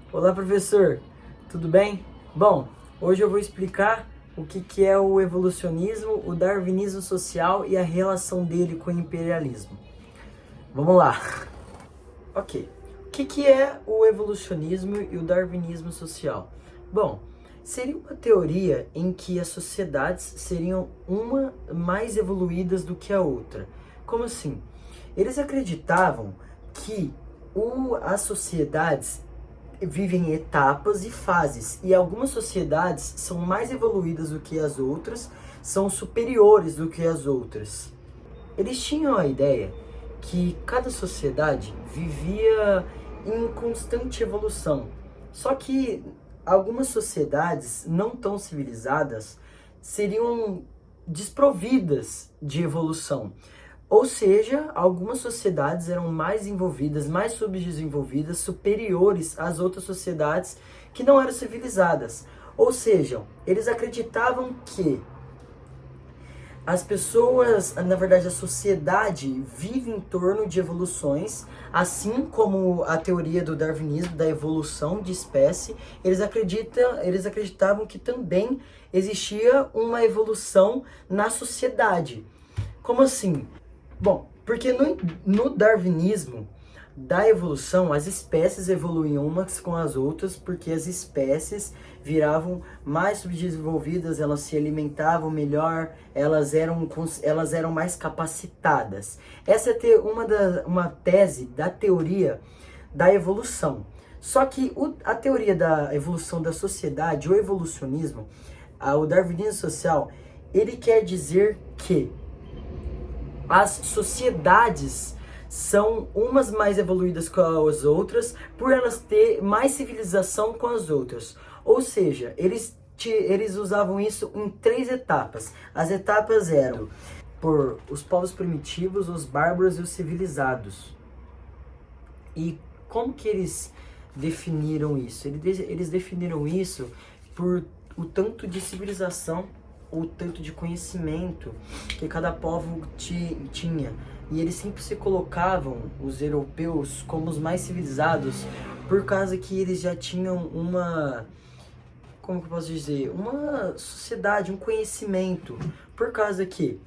Olá, professor, tudo bem? Bom, hoje eu vou explicar o que é o evolucionismo, o darwinismo social e a relação dele com o imperialismo. Vamos lá. Ok. O que é o evolucionismo e o darwinismo social? Bom, seria uma teoria em que as sociedades seriam uma mais evoluídas do que a outra. Como assim? Eles acreditavam que as sociedades vivem etapas e fases, e algumas sociedades são mais evoluídas do que as outras, são superiores do que as outras. Eles tinham a ideia que cada sociedade vivia em constante evolução. Só que algumas sociedades não tão civilizadas seriam desprovidas de evolução. Ou seja, algumas sociedades eram mais envolvidas, mais subdesenvolvidas, superiores às outras sociedades que não eram civilizadas. Ou seja, eles acreditavam que as pessoas, na verdade, a sociedade vive em torno de evoluções, assim como a teoria do darwinismo, da evolução de espécie, eles acreditavam que também existia uma evolução na sociedade. Como assim? Bom, porque no darwinismo da evolução, as espécies evoluíam umas com as outras, porque as espécies viravam mais subdesenvolvidas, elas se alimentavam melhor, elas eram mais capacitadas. Essa é uma tese da teoria da evolução. Só que a teoria da evolução da sociedade, o evolucionismo, o darwinismo social, ele quer dizer que as sociedades são umas mais evoluídas que as outras por elas ter mais civilização com as outras. Ou seja, eles usavam isso em 3 etapas. As etapas eram por os povos primitivos, os bárbaros e os civilizados. E como que eles definiram isso? Eles definiram isso por o tanto de civilização, o tanto de conhecimento que cada povo tinha. E eles sempre se colocavam, os europeus, como os mais civilizados, por causa que eles já tinham como que eu posso dizer? Uma sociedade, um conhecimento. Por causa que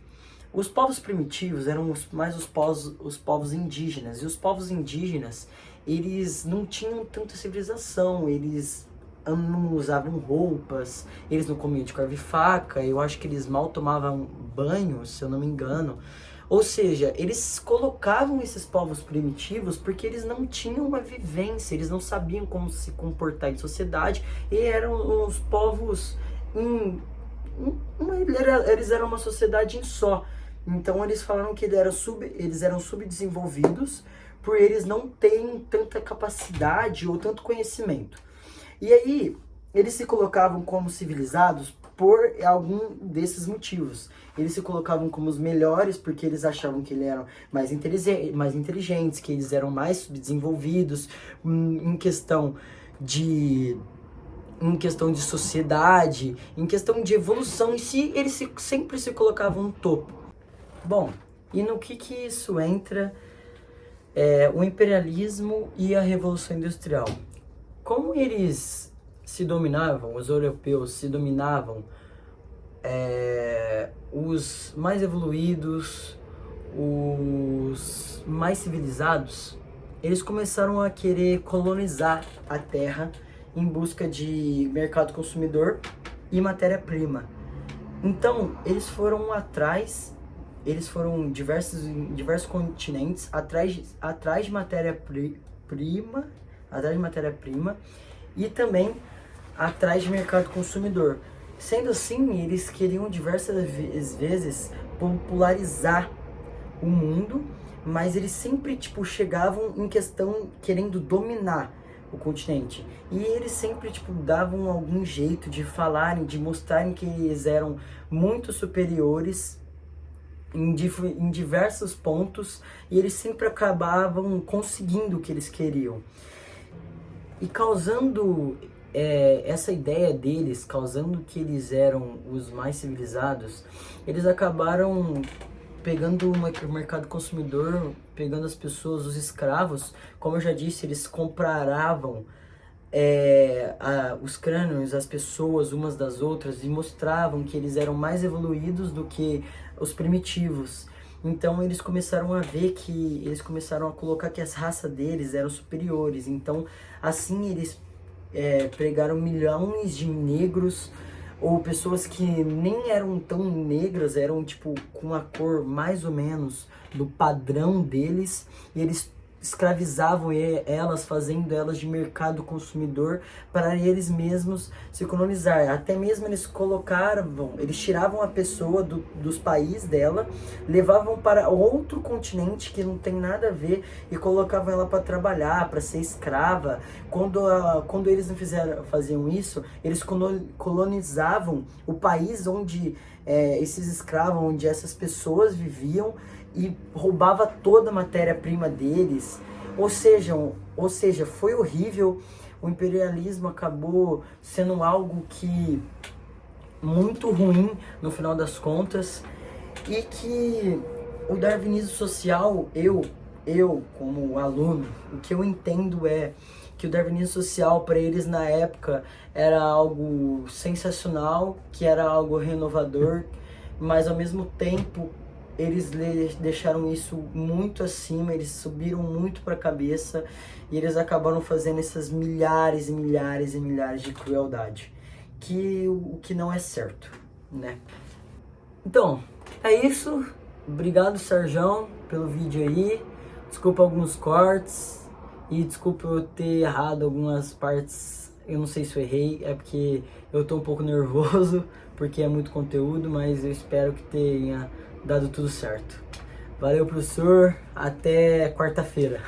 os povos primitivos eram mais os povos indígenas. E os povos indígenas, eles não tinham tanta civilização, eles não usavam roupas, eles não comiam de corda e faca, eu acho que eles mal tomavam banho, se eu não me engano. Ou seja, eles colocavam esses povos primitivos porque eles não tinham uma vivência, eles não sabiam como se comportar em sociedade, e eram os povos eles eram uma sociedade em só. Então eles falaram que eles eram subdesenvolvidos por eles não terem tanta capacidade ou tanto conhecimento. E aí, eles se colocavam como civilizados por algum desses motivos. Eles se colocavam como os melhores porque eles achavam que eles eram mais inteligentes, que eles eram mais subdesenvolvidos em questão de sociedade, em questão de evolução em si, eles sempre se colocavam no topo. Bom, e no que isso entra o imperialismo e a Revolução Industrial? Como eles se dominavam, os europeus se dominavam, os mais evoluídos, os mais civilizados, eles começaram a querer colonizar a Terra em busca de mercado consumidor e matéria-prima. Então, eles foram em diversos continentes atrás de matéria-prima, e também atrás de mercado consumidor. Sendo assim, eles queriam diversas vezes popularizar o mundo, mas eles sempre chegavam em questão querendo dominar o continente. E eles sempre davam algum jeito de falarem, de mostrarem que eles eram muito superiores em diversos pontos, e eles sempre acabavam conseguindo o que eles queriam. E causando essa ideia deles, causando que eles eram os mais civilizados, eles acabaram pegando o mercado consumidor, pegando as pessoas, os escravos. Como eu já disse, eles compravam os crânios, as pessoas umas das outras, e mostravam que eles eram mais evoluídos do que os primitivos. Então eles começaram a ver que, eles começaram a colocar que as raças deles eram superiores. Então assim eles pregaram milhões de negros, ou pessoas que nem eram tão negras, eram tipo com a cor mais ou menos do padrão deles, e eles escravizavam elas, fazendo elas de mercado consumidor para eles mesmos se colonizar. Até mesmo eles colocaram, eles tiravam a pessoa dos países dela, levavam para outro continente que não tem nada a ver e colocavam ela para trabalhar, para ser escrava. Quando eles não faziam isso, eles colonizavam o país onde esses escravos, onde essas pessoas viviam, e roubava toda a matéria-prima deles. Ou seja, foi horrível. O imperialismo acabou sendo algo que muito ruim no final das contas, e que o darwinismo social, eu como aluno, o que eu entendo é que o darwinismo social para eles na época era algo sensacional, que era algo renovador, mas ao mesmo tempo eles deixaram isso muito acima, eles subiram muito para a cabeça, e eles acabaram fazendo essas milhares e milhares e milhares de crueldade, o que não é certo, né? Então, é isso. Obrigado, Sarjão, pelo vídeo aí. Desculpa alguns cortes, e desculpa eu ter errado algumas partes. Eu não sei se eu errei, é porque eu tô um pouco nervoso, porque é muito conteúdo, mas eu espero que tenha dado tudo certo. Valeu, professor. Até quarta-feira.